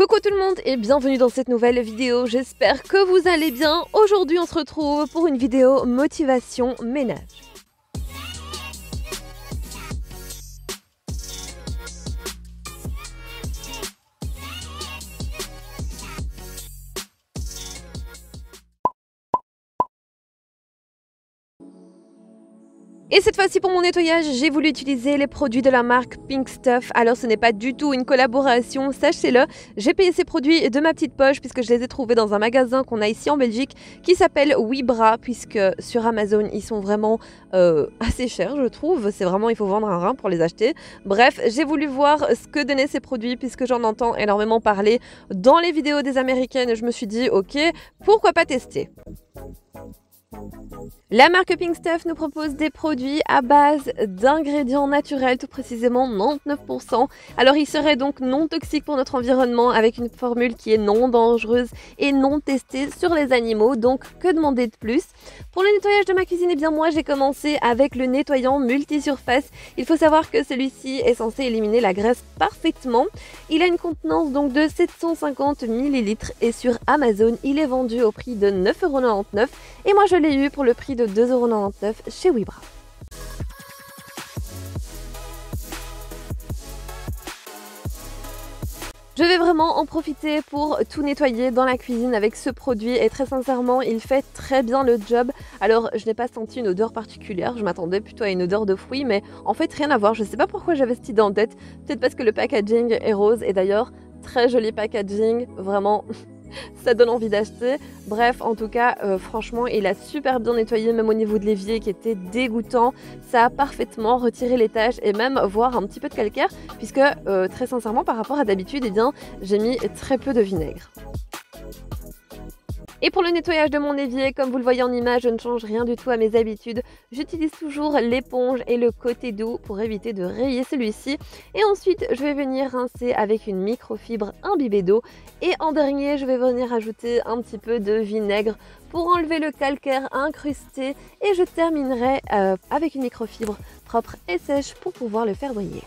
Coucou tout le monde et bienvenue dans cette nouvelle vidéo, j'espère que vous allez bien. Aujourd'hui on se retrouve pour une vidéo motivation ménage. Et cette fois-ci pour mon nettoyage, j'ai voulu utiliser les produits de la marque Pink Stuff. Alors ce n'est pas du tout une collaboration, sachez-le. J'ai payé ces produits de ma petite poche puisque je les ai trouvés dans un magasin qu'on a ici en Belgique qui s'appelle Webra, puisque sur Amazon ils sont vraiment assez chers je trouve. C'est vraiment, il faut vendre un rein pour les acheter. Bref, j'ai voulu voir ce que donnaient ces produits puisque j'en entends énormément parler dans les vidéos des Américaines. Je me suis dit ok, pourquoi pas tester. La marque Pink Stuff nous propose des produits à base d'ingrédients naturels, tout précisément 99%. Alors ils seraient donc non toxiques pour notre environnement avec une formule qui est non dangereuse et non testée sur les animaux. Donc que demander de plus? Pour le nettoyage de ma cuisine, eh bien moi j'ai commencé avec le nettoyant multisurface. Il faut savoir que celui-ci est censé éliminer la graisse parfaitement. Il a une contenance donc de 750 ml et sur Amazon il est vendu au prix de 9,99 € et moi je l'ai eu pour le prix de 2,99 € chez Webra. Je vais vraiment en profiter pour tout nettoyer dans la cuisine avec ce produit et très sincèrement il fait très bien le job. Alors je n'ai pas senti une odeur particulière, je m'attendais plutôt à une odeur de fruits mais en fait rien à voir. Je ne sais pas pourquoi j'avais cette idée en tête, peut-être parce que le packaging est rose et d'ailleurs très joli packaging, vraiment ça donne envie d'acheter. Bref, en tout cas, franchement, il a super bien nettoyé, même au niveau de l'évier qui était dégoûtant. Ça a parfaitement retiré les taches et même voire un petit peu de calcaire, puisque très sincèrement, par rapport à d'habitude, eh bien, j'ai mis très peu de vinaigre. Et pour le nettoyage de mon évier, comme vous le voyez en image, je ne change rien du tout à mes habitudes. J'utilise toujours l'éponge et le côté doux pour éviter de rayer celui-ci. Et ensuite, je vais venir rincer avec une microfibre imbibée d'eau. Et en dernier, je vais venir ajouter un petit peu de vinaigre pour enlever le calcaire incrusté. Et je terminerai avec une microfibre propre et sèche pour pouvoir le faire briller.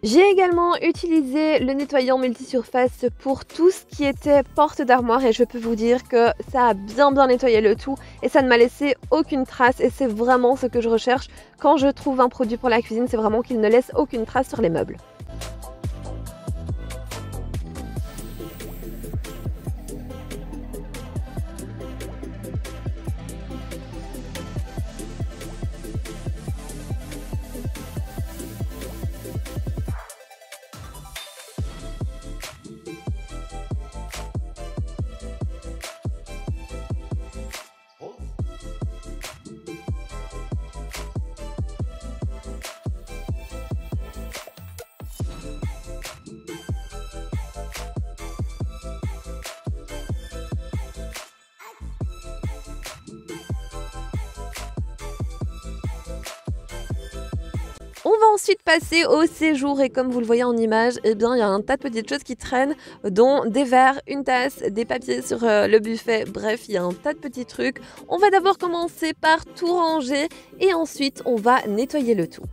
J'ai également utilisé le nettoyant multisurface pour tout ce qui était porte d'armoire et je peux vous dire que ça a bien nettoyé le tout et ça ne m'a laissé aucune trace et c'est vraiment ce que je recherche quand je trouve un produit pour la cuisine, c'est vraiment qu'il ne laisse aucune trace sur les meubles. On va ensuite passer au séjour et comme vous le voyez en image, eh bien il y a un tas de petites choses qui traînent, dont des verres, une tasse, des papiers sur le buffet, bref il y a un tas de petits trucs. On va d'abord commencer par tout ranger et ensuite on va nettoyer le tout.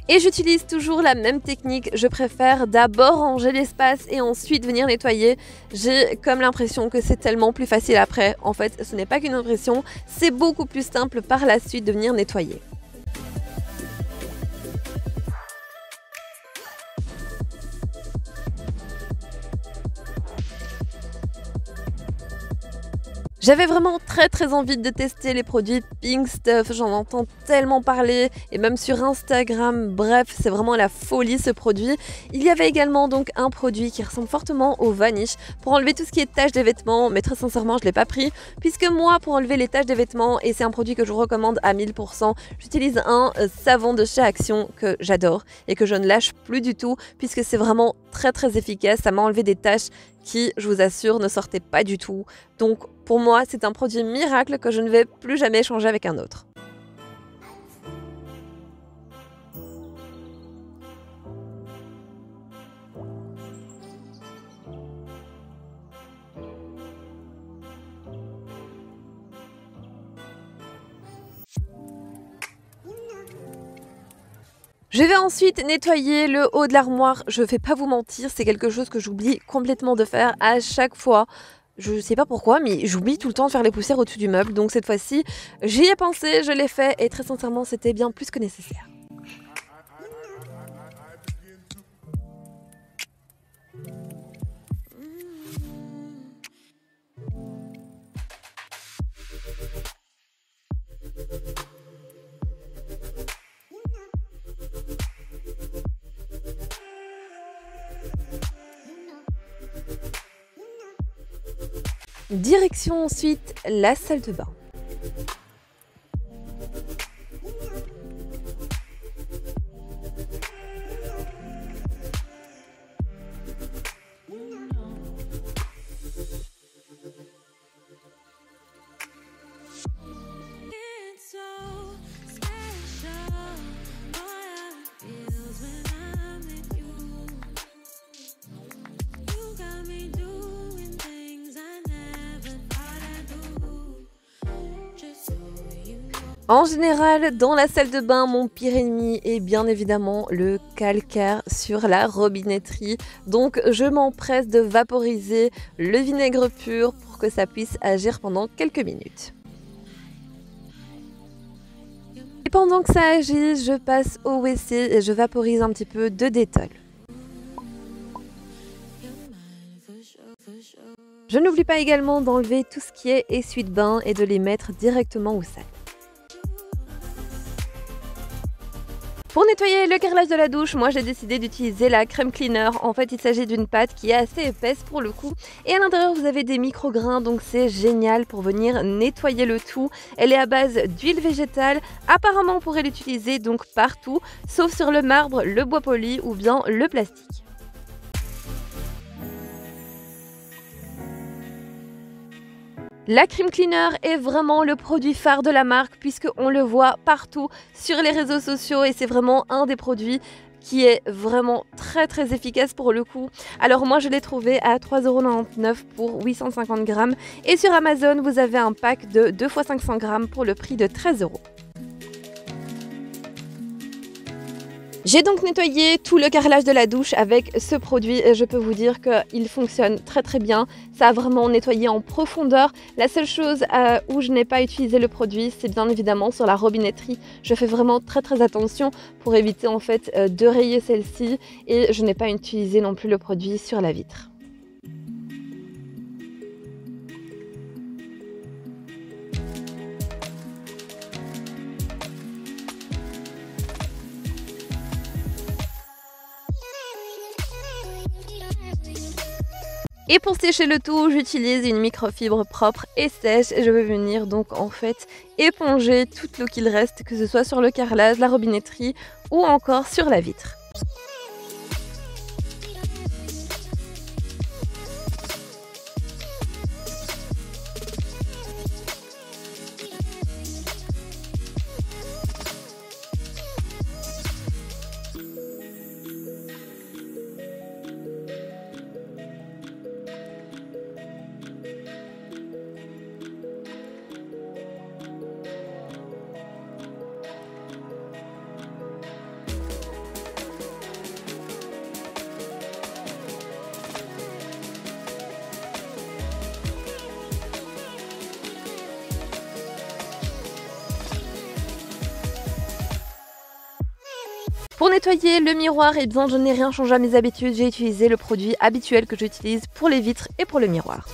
Et j'utilise toujours la même technique, je préfère d'abord ranger l'espace et ensuite venir nettoyer. J'ai comme l'impression que c'est tellement plus facile après. En fait, ce n'est pas qu'une impression, c'est beaucoup plus simple par la suite de venir nettoyer. J'avais vraiment très envie de tester les produits Pink Stuff, j'en entends tellement parler et même sur Instagram, bref c'est vraiment la folie ce produit. Il y avait également donc un produit qui ressemble fortement au Vanish pour enlever tout ce qui est taches des vêtements, mais très sincèrement je l'ai pas pris puisque moi pour enlever les taches des vêtements, et c'est un produit que je vous recommande à 1000%, j'utilise un savon de chez Action que j'adore et que je ne lâche plus du tout puisque c'est vraiment très efficace, ça m'a enlevé des taches qui, je vous assure, ne sortaient pas du tout. Donc pour moi, c'est un produit miracle que je ne vais plus jamais échanger avec un autre. Je vais ensuite nettoyer le haut de l'armoire. Je vais pas vous mentir, c'est quelque chose que j'oublie complètement de faire à chaque fois. Je sais pas pourquoi, mais j'oublie tout le temps de faire les poussières au-dessus du meuble. Donc cette fois-ci, j'y ai pensé, je l'ai fait et très sincèrement, c'était bien plus que nécessaire. Direction ensuite la salle de bain. En général, dans la salle de bain, mon pire ennemi est bien évidemment le calcaire sur la robinetterie. Donc je m'empresse de vaporiser le vinaigre pur pour que ça puisse agir pendant quelques minutes. Et pendant que ça agit, je passe au WC et je vaporise un petit peu de Dettol. Je n'oublie pas également d'enlever tout ce qui est essuie de bain et de les mettre directement au sale. Pour nettoyer le carrelage de la douche, moi j'ai décidé d'utiliser la crème cleaner. En fait, il s'agit d'une pâte qui est assez épaisse pour le coup. Et à l'intérieur, vous avez des micro-grains, donc c'est génial pour venir nettoyer le tout. Elle est à base d'huile végétale. Apparemment, on pourrait l'utiliser donc partout, sauf sur le marbre, le bois poli ou bien le plastique. La Crème Cleaner est vraiment le produit phare de la marque puisqu'on le voit partout sur les réseaux sociaux et c'est vraiment un des produits qui est vraiment très efficace pour le coup. Alors moi je l'ai trouvé à 3,99 € pour 850 grammes et sur Amazon vous avez un pack de 2 x 500 grammes pour le prix de 13 €. J'ai donc nettoyé tout le carrelage de la douche avec ce produit et je peux vous dire qu'il fonctionne très bien. Ça a vraiment nettoyé en profondeur. La seule chose où je n'ai pas utilisé le produit, c'est bien évidemment sur la robinetterie. Je fais vraiment très attention pour éviter en fait de rayer celle-ci et je n'ai pas utilisé non plus le produit sur la vitre. Et pour sécher le tout, j'utilise une microfibre propre et sèche et je vais venir donc en fait éponger toute l'eau qu'il reste, que ce soit sur le carrelage, la robinetterie ou encore sur la vitre. Pour nettoyer le miroir, eh bien, je n'ai rien changé à mes habitudes, j'ai utilisé le produit habituel que j'utilise pour les vitres et pour le miroir.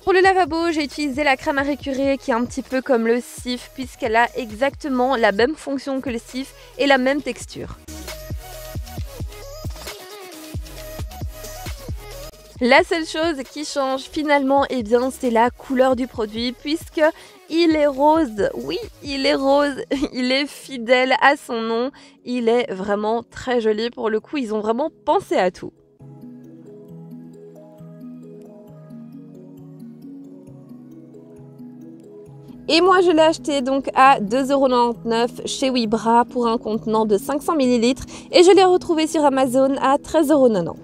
Pour le lavabo, j'ai utilisé la crème à récurer qui est un petit peu comme le cif puisqu'elle a exactement la même fonction que le cif et la même texture. La seule chose qui change finalement, eh bien, c'est la couleur du produit puisque il est rose. Oui, il est rose. Il est fidèle à son nom. Il est vraiment très joli pour le coup. Ils ont vraiment pensé à tout. Et moi, je l'ai acheté donc à 2,99 € chez Webra pour un contenant de 500 ml et je l'ai retrouvé sur Amazon à 13,90 €.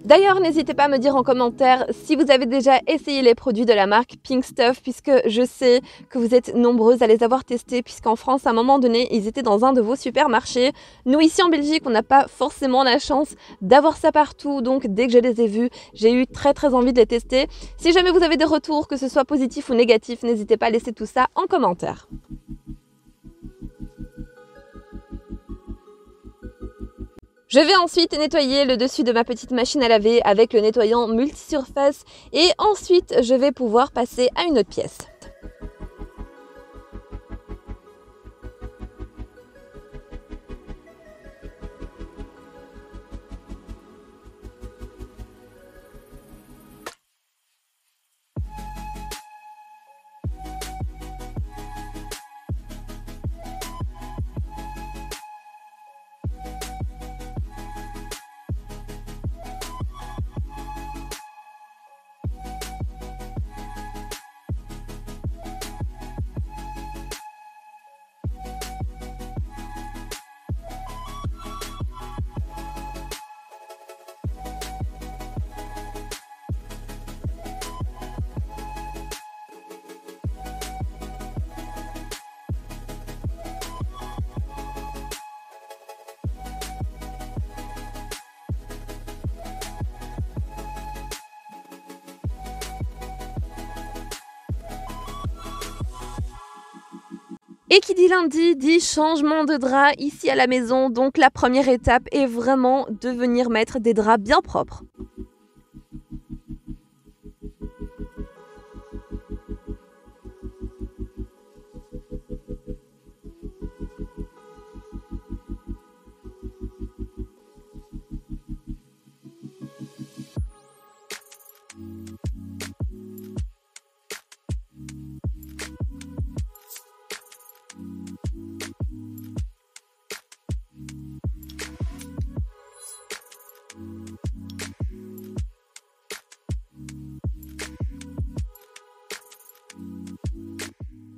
D'ailleurs, n'hésitez pas à me dire en commentaire si vous avez déjà essayé les produits de la marque Pink Stuff, puisque je sais que vous êtes nombreuses à les avoir testés, puisqu'en France, à un moment donné, ils étaient dans un de vos supermarchés. Nous, ici en Belgique, on n'a pas forcément la chance d'avoir ça partout, donc dès que je les ai vus, j'ai eu très envie de les tester. Si jamais vous avez des retours, que ce soit positif ou négatif, n'hésitez pas à laisser tout ça en commentaire. Je vais ensuite nettoyer le dessus de ma petite machine à laver avec le nettoyant multisurface et ensuite je vais pouvoir passer à une autre pièce. Et qui dit lundi dit changement de drap ici à la maison, donc la première étape est vraiment de venir mettre des draps bien propres.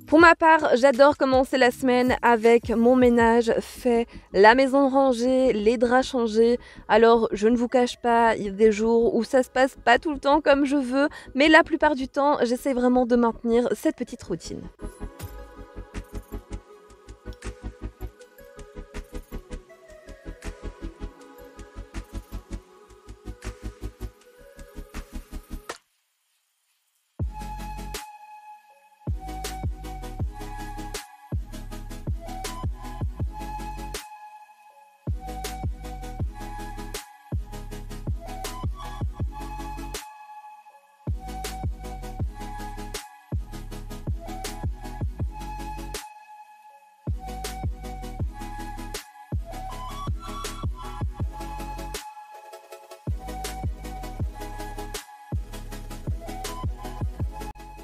Pour ma part, j'adore commencer la semaine avec mon ménage fait, la maison rangée, les draps changés. Alors, je ne vous cache pas, il y a des jours où ça se passe pas tout le temps comme je veux, mais la plupart du temps, j'essaie vraiment de maintenir cette petite routine.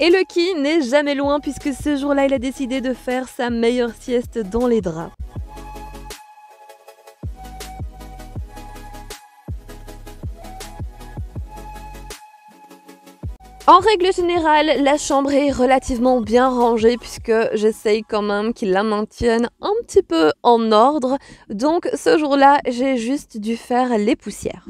Et Lucky n'est jamais loin puisque ce jour-là, il a décidé de faire sa meilleure sieste dans les draps. En règle générale, la chambre est relativement bien rangée puisque j'essaye quand même qu'ils la maintiennent un petit peu en ordre. Donc ce jour-là, j'ai juste dû faire les poussières.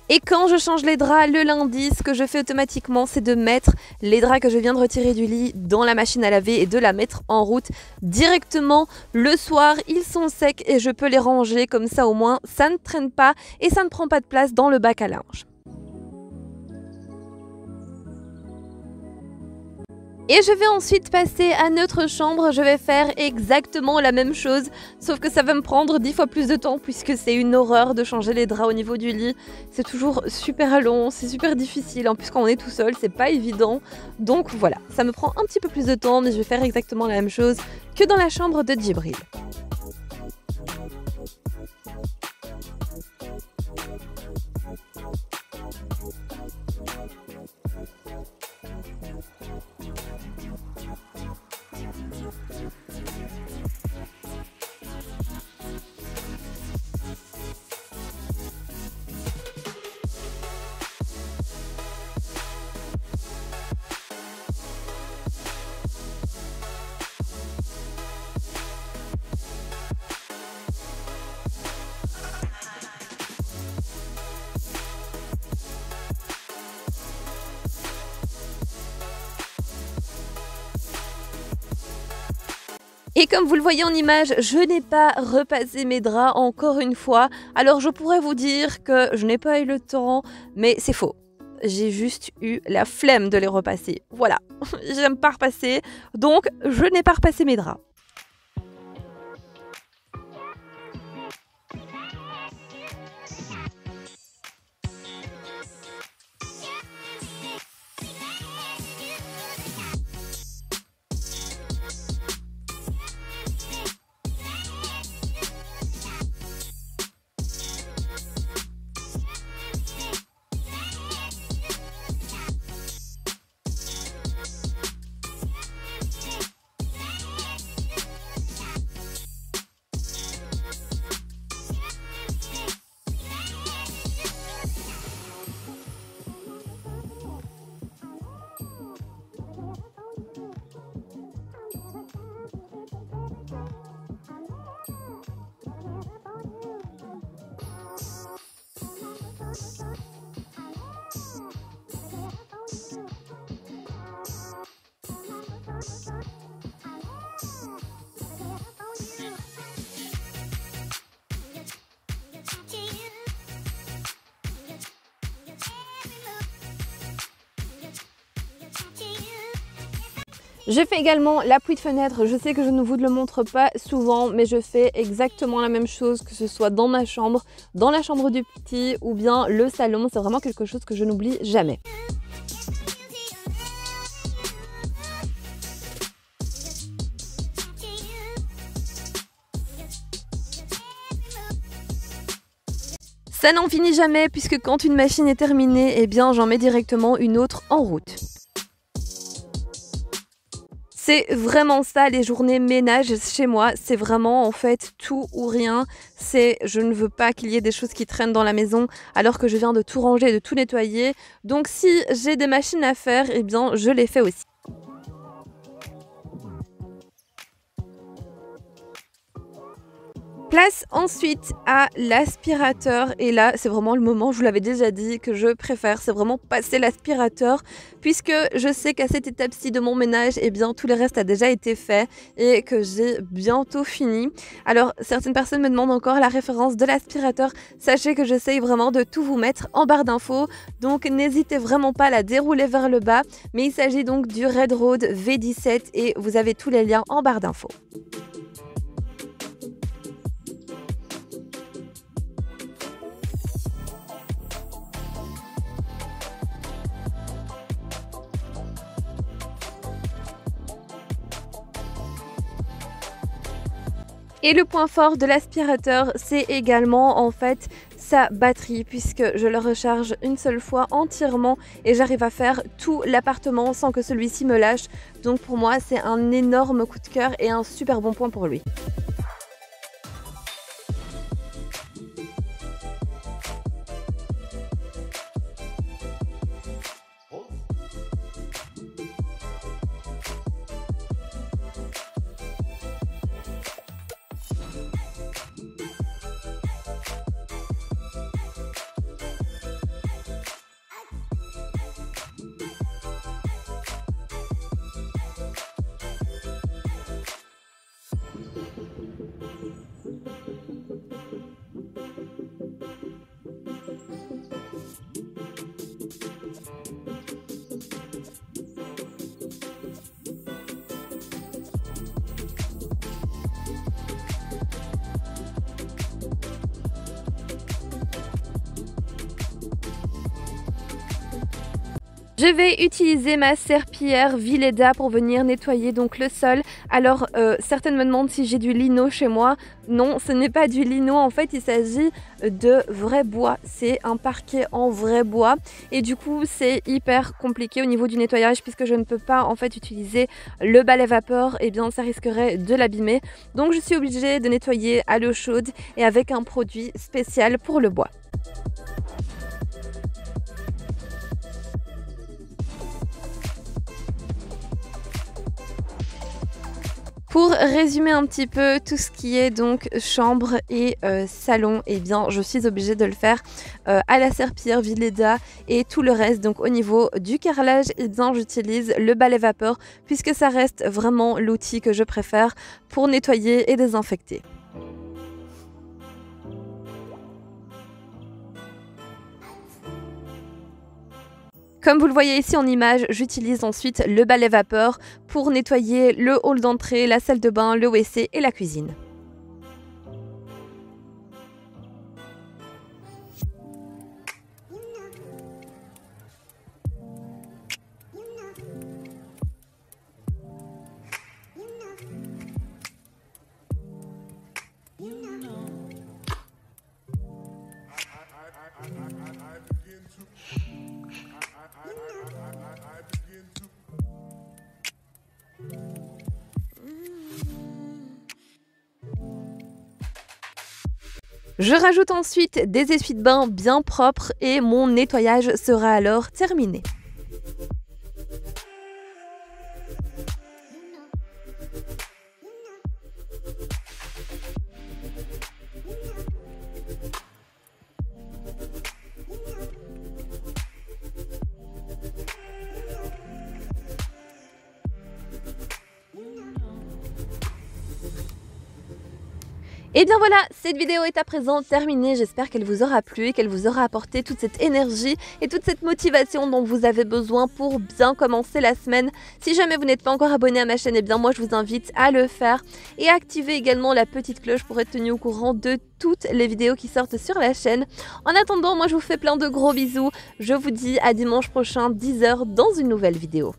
Et quand je change les draps le lundi, ce que je fais automatiquement, c'est de mettre les draps que je viens de retirer du lit dans la machine à laver et de la mettre en route directement le soir. Ils sont secs et je peux les ranger comme ça, au moins ça ne traîne pas et ça ne prend pas de place dans le bac à linge. Et je vais ensuite passer à notre chambre, je vais faire exactement la même chose, sauf que ça va me prendre 10 fois plus de temps puisque c'est une horreur de changer les draps au niveau du lit. C'est toujours super long, c'est super difficile, en plus quand on est tout seul, c'est pas évident. Donc voilà, ça me prend un petit peu plus de temps, mais je vais faire exactement la même chose que dans la chambre de Djibril. Et comme vous le voyez en image, je n'ai pas repassé mes draps encore une fois. Alors je pourrais vous dire que je n'ai pas eu le temps, mais c'est faux. J'ai juste eu la flemme de les repasser. Voilà, j'aime pas repasser, donc je n'ai pas repassé mes draps. Je fais également l'appui de fenêtre, je sais que je ne vous le montre pas souvent, mais je fais exactement la même chose, que ce soit dans ma chambre, dans la chambre du petit ou bien le salon, c'est vraiment quelque chose que je n'oublie jamais. Ça n'en finit jamais puisque quand une machine est terminée, eh bien j'en mets directement une autre en route. C'est vraiment ça les journées ménage chez moi, c'est vraiment en fait tout ou rien. Je ne veux pas qu'il y ait des choses qui traînent dans la maison alors que je viens de tout ranger, de tout nettoyer. Donc si j'ai des machines à faire, eh bien je les fais aussi. Place ensuite à l'aspirateur et là c'est vraiment le moment, je vous l'avais déjà dit, que je préfère, c'est vraiment passer l'aspirateur puisque je sais qu'à cette étape-ci de mon ménage, eh bien tout le reste a déjà été fait et que j'ai bientôt fini. Alors certaines personnes me demandent encore la référence de l'aspirateur, sachez que j'essaye vraiment de tout vous mettre en barre d'infos, donc n'hésitez vraiment pas à la dérouler vers le bas, mais il s'agit donc du Red Road V17 et vous avez tous les liens en barre d'infos. Et le point fort de l'aspirateur, c'est également en fait sa batterie, puisque je le recharge une seule fois entièrement et j'arrive à faire tout l'appartement sans que celui-ci me lâche. Donc pour moi, c'est un énorme coup de cœur et un super bon point pour lui. Je vais utiliser ma serpillière Vileda pour venir nettoyer donc le sol. Alors certaines me demandent si j'ai du lino chez moi. Non, ce n'est pas du lino, en fait il s'agit de vrai bois. C'est un parquet en vrai bois et du coup c'est hyper compliqué au niveau du nettoyage puisque je ne peux pas en fait utiliser le balai vapeur, et bien ça risquerait de l'abîmer. Donc je suis obligée de nettoyer à l'eau chaude et avec un produit spécial pour le bois. Pour résumer un petit peu tout ce qui est donc chambre et salon, eh bien je suis obligée de le faire à la serpillière Vileda, et tout le reste donc au niveau du carrelage, eh bien j'utilise le balai vapeur puisque ça reste vraiment l'outil que je préfère pour nettoyer et désinfecter. Comme vous le voyez ici en image, j'utilise ensuite le balai vapeur pour nettoyer le hall d'entrée, la salle de bain, le WC et la cuisine. Je rajoute ensuite des essuie de bain bien propres et mon nettoyage sera alors terminé. Et bien voilà, cette vidéo est à présent terminée. J'espère qu'elle vous aura plu et qu'elle vous aura apporté toute cette énergie et toute cette motivation dont vous avez besoin pour bien commencer la semaine. Si jamais vous n'êtes pas encore abonné à ma chaîne, et bien moi je vous invite à le faire et à activer également la petite cloche pour être tenu au courant de toutes les vidéos qui sortent sur la chaîne. En attendant, moi je vous fais plein de gros bisous. Je vous dis à dimanche prochain 10 h dans une nouvelle vidéo.